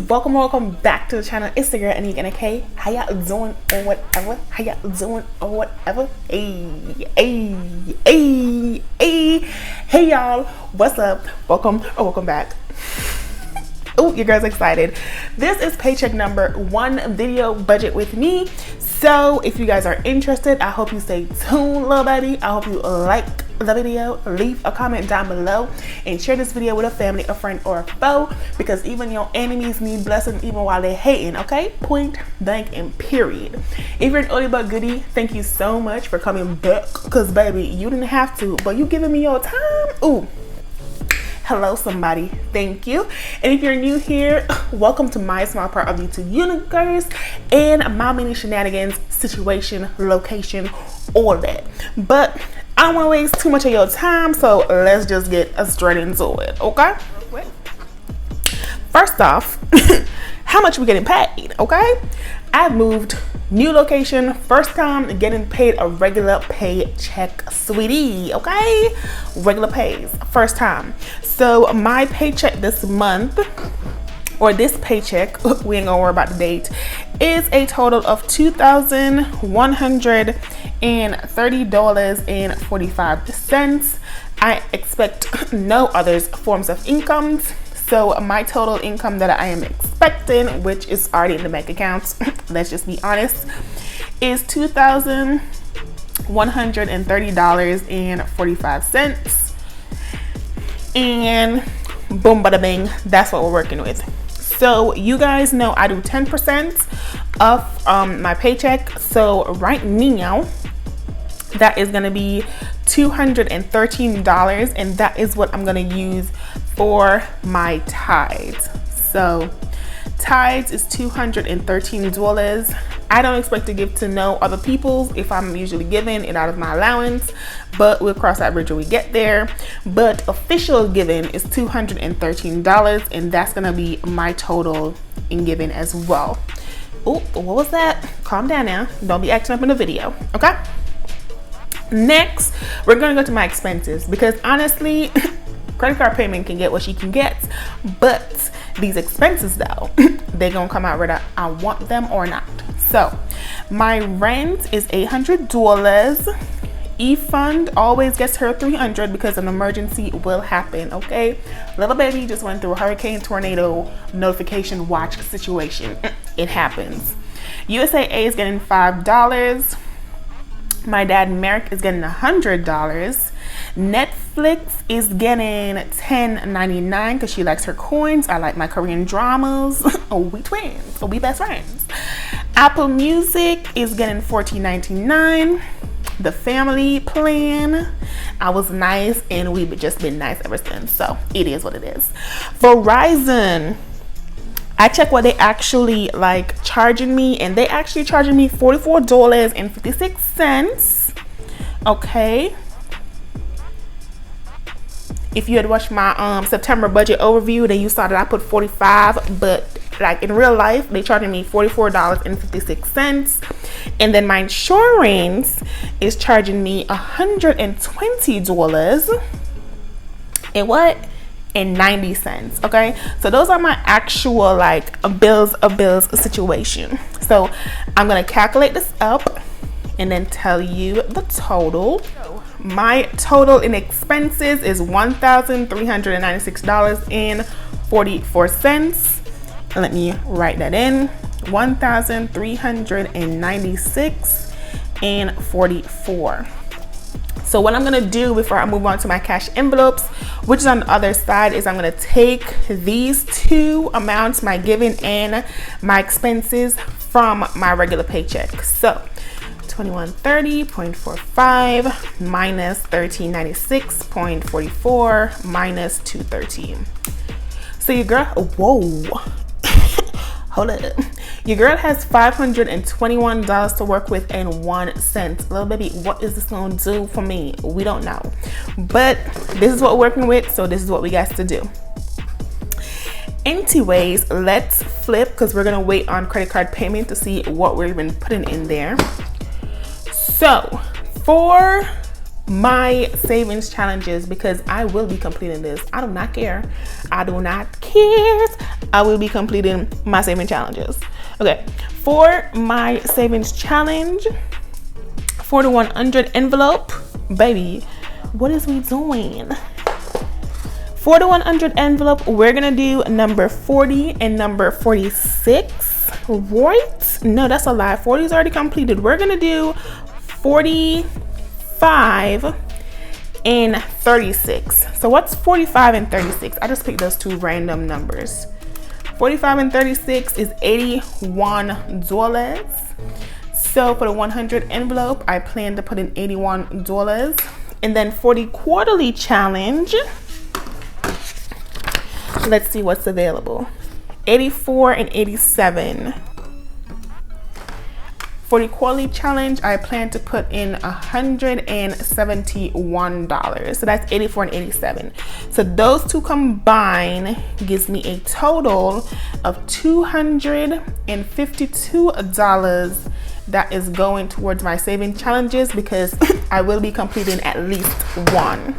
welcome back to the channel. It's the girl AnekeAnnakay. How y'all doing or whatever? How y'all doing or whatever? Hey y'all, what's up? Welcome back. Oh, your girl's excited. This is paycheck number 1 video budget with me. So if you guys are interested, I hope you stay tuned, little baby. I hope you like the video, leave a comment down below, and share this video with a family, a friend, or a foe, because even your enemies need blessing even while they're hating, okay? Point blank and period. If you're an oldie but goodie, thank you so much for coming back, because baby, you didn't have to, but you giving me your time. Ooh, hello somebody, thank you. And if you're new here, welcome to my small part of the YouTube universe and my mini shenanigans, situation, location, all that. But I don't want to waste too much of your time, so let's just get straight into it, okay? First off, how much we getting paid, okay? I've moved, new location, first time getting paid a regular paycheck, sweetie, okay? Regular pays, first time. So my paycheck this month, or this paycheck, we ain't gonna worry about the date, is a total of $2,130.45. I expect no other forms of incomes. So my total income that I am expecting, which is already in the bank accounts, let's just be honest, is $2,130.45. And boom, bada bing, that's what we're working with. So you guys know I do 10% of my paycheck. So right now, that is gonna be $213, and that is what I'm gonna use for my tithes. So tithes is $213. I don't expect to give to no other people's if I'm usually giving it out of my allowance, but we'll cross that bridge when we get there. But official giving is $213, and that's gonna be my total in giving as well. Oh, what was that? Calm down now, don't be acting up in the video, okay? Next, we're gonna go to my expenses, because honestly, credit card payment can get what she can get, but these expenses though, they're gonna come out whether I want them or not. So my rent is $800. E-fund always gets her $300 because an emergency will happen, okay? Little baby just went through a hurricane, tornado, notification watch situation. It happens. USAA is getting $5. My dad Merrick is getting $100. Netflix is getting $10.99 because she likes her coins. I like my Korean dramas. Oh, we twins. Oh, we best friends. Apple Music is getting $14.99. The family plan, I was nice, and we've just been nice ever since. So it is what it is. Verizon, I checked what they actually like charging me, and they actually charging me $44.56. Okay. If you had watched my September budget overview, then you saw that I put 45, but like in real life, they charging me $44.56. And then my insurance is charging me $120 and what? And 90 cents. Okay, so those are my actual like bills situation. So I'm gonna calculate this up and then tell you the total. My total in expenses is $1,396.44. Let me write that in. $1,396.44. So what I'm gonna do before I move on to my cash envelopes, which is on the other side, is I'm gonna take these two amounts, my giving and my expenses, from my regular paycheck. So 2130.45 minus 1396.44 minus 213. So your girl, whoa, hold up. Your girl has $521 to work with and 1 cent. Little baby, what is this gonna do for me? We don't know. But this is what we're working with, so this is what we got to do. Anyways, let's flip, because we're gonna wait on credit card payment to see what we're even putting in there. So for my savings challenges, because I will be completing this. I do not care. I do not care. I will be completing my saving challenges. Okay, for my savings challenge, for the 100 envelope, baby, what is we doing? For the 100 envelope, we're gonna do number 40 and number 46, right? No, that's a lie. 40 is already completed. We're gonna do 45 and 36. So what's 45 and 36? I just picked those two random numbers. 45 and 36 is $81. So for the 100 envelope, I plan to put in $81. And then for the quarterly challenge, let's see what's available. 84 and 87. For the quarterly challenge, I plan to put in $171. So that's 84 and 87. So those two combined gives me a total of $252 that is going towards my saving challenges, because I will be completing at least one.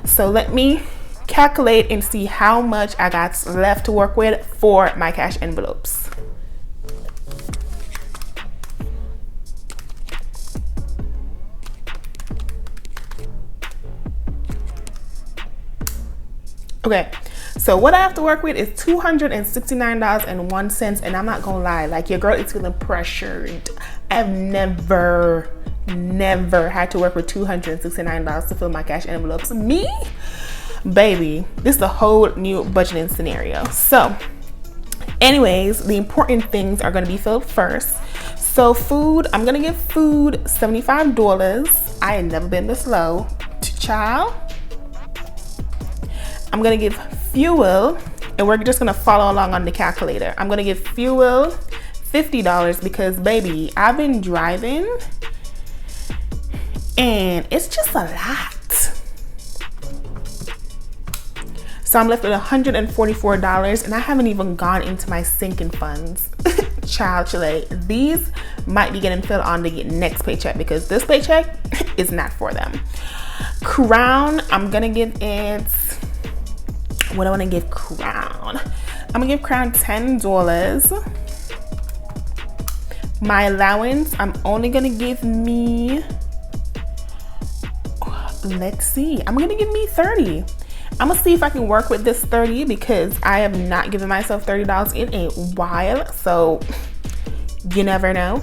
So let me calculate and see how much I got left to work with for my cash envelopes. Okay, so what I have to work with is $269.01, and I'm not gonna lie, like, your girl is feeling pressured. I've never had to work with $269 to fill my cash envelopes. Me? Baby, this is a whole new budgeting scenario. So anyways, the important things are gonna be filled first. So food, I'm gonna give food $75. I ain't never been this low. Child. I'm gonna give fuel, and we're just gonna follow along on the calculator. I'm gonna give fuel $50 because, baby, I've been driving and it's just a lot. So I'm left with $144, and I haven't even gone into my sinking funds. Child, chile. These might be getting filled on the next paycheck, because this paycheck is not for them. Crown, I'm gonna give it, what I want to give Crown. I'm gonna give Crown $10. My allowance, I'm only gonna give me, let's see, I'm gonna give me 30. I'm gonna see if I can work with this 30, because I have not given myself $30 in a while, so you never know.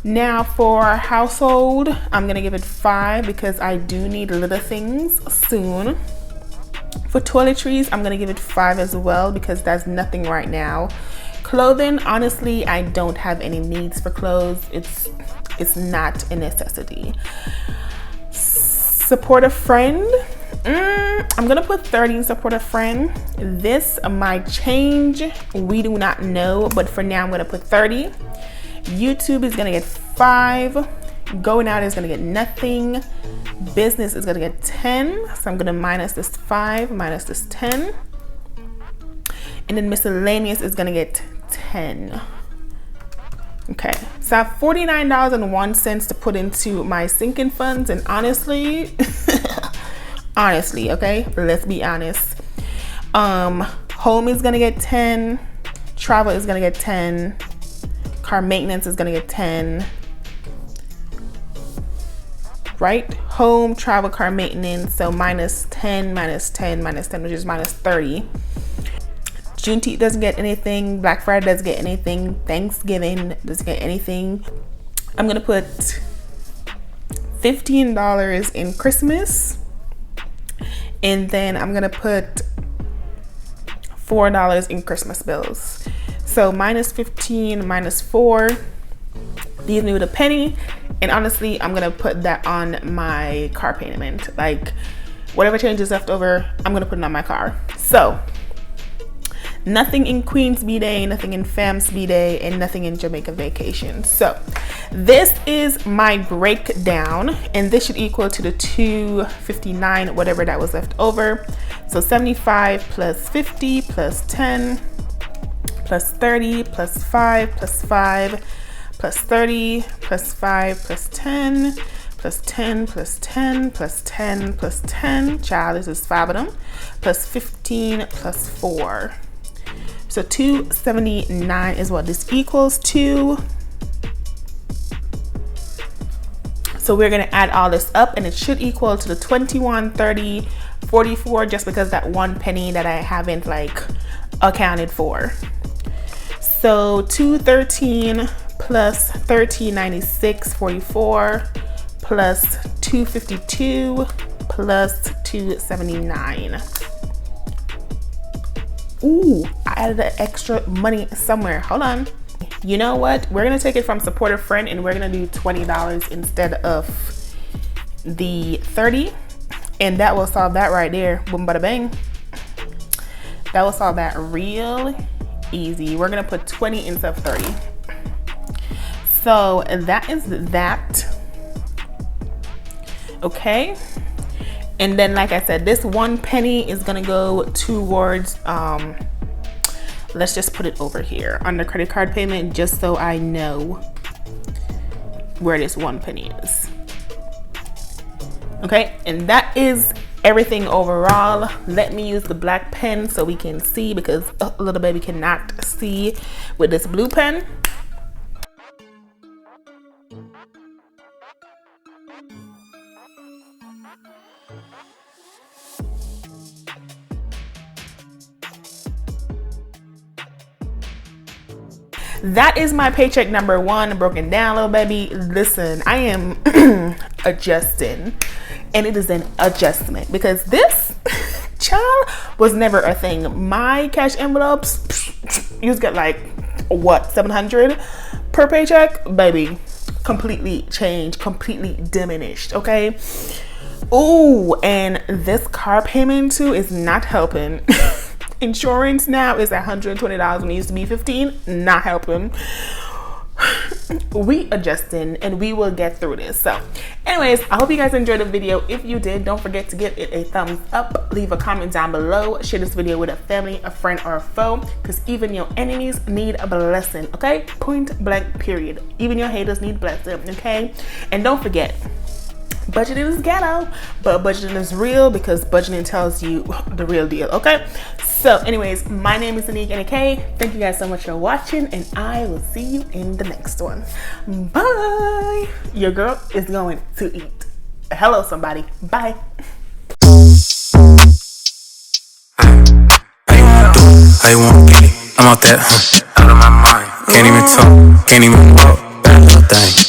Now for household, I'm gonna give it 5 because I do need little things soon. For toiletries, I'm gonna give it 5 as well, because there's nothing right now. Clothing, honestly, I don't have any needs for clothes. It's not a necessity. Support a friend, I'm gonna put 30 in support a friend. This might change, we do not know, but for now I'm gonna put 30. YouTube is gonna get 5. Going out is gonna get nothing. Business is gonna get 10, so I'm gonna minus this 5, minus this 10. And then miscellaneous is gonna get 10. Okay, so I have $49.01 to put into my sinking funds, and honestly, okay, let's be honest. Home is gonna get 10, travel is gonna get 10, car maintenance is gonna get 10. Right? Home, travel, car maintenance. So minus 10, minus 10, minus 10, which is minus 30. Juneteenth doesn't get anything. Black Friday doesn't get anything. Thanksgiving doesn't get anything. I'm gonna put $15 in Christmas. And then I'm gonna put $4 in Christmas bills. So minus 15, minus 4. Leaves me with a penny. And honestly, I'm gonna put that on my car payment. Like, whatever change is left over, I'm gonna put it on my car. So nothing in Queen's B-Day, nothing in Fam's B-Day, and nothing in Jamaica vacation. So this is my breakdown, and this should equal to the $259, whatever that was left over. So 75 plus 50 plus 10 plus 30 plus 5 plus 5 plus 30 plus 5 plus 10 plus 10 plus 10 plus 10 plus 10. Child, this is 5 of them. Plus 15 plus 4. So 279 is what this equals to. So we're gonna add all this up and it should equal to the 21, 30, 44, just because that 1 penny that I haven't like accounted for. So 213 plus 1396, 44, plus 252 plus 279. Ooh, I added an extra money somewhere. Hold on. You know what? We're gonna take it from support a friend and we're gonna do $20 instead of the 30, and that will solve that right there. Boom, bada bang. That will solve that real easy. We're gonna put 20 instead of 30. So that is that. Okay. And then, like I said, this 1 penny is gonna go towards, let's just put it over here under credit card payment, just so I know where this 1 penny is. Okay, and that is everything overall. Let me use the black pen so we can see, because little baby cannot see with this blue pen. That is my paycheck number 1 broken down, little baby. Listen, I am adjusting, and it is an adjustment because this child was never a thing. My cash envelopes, you just get like what, 700 per paycheck, baby. Completely changed, completely diminished. Okay. Ooh, and this car payment too is not helping. Insurance now is $120 when it used to be $15. Not helping. We adjusting and we will get through this. So anyways, I hope you guys enjoyed the video. If you did, don't forget to give it a thumbs up, leave a comment down below, share this video with a family, a friend, or a foe, because even your enemies need a blessing. Okay, point blank period. Even your haters need blessing. Okay, and don't forget, budgeting is ghetto, but budgeting is real, because budgeting tells you the real deal. Okay, so anyways, my name is AnekeAnnakay. Thank you guys so much for watching, and I will see you in the next one. Bye. Your girl is going to eat. Hello, somebody. Bye. How you want to get it? I'm out that, out of my mind. Can't even talk, can't even walk. Bad little thing.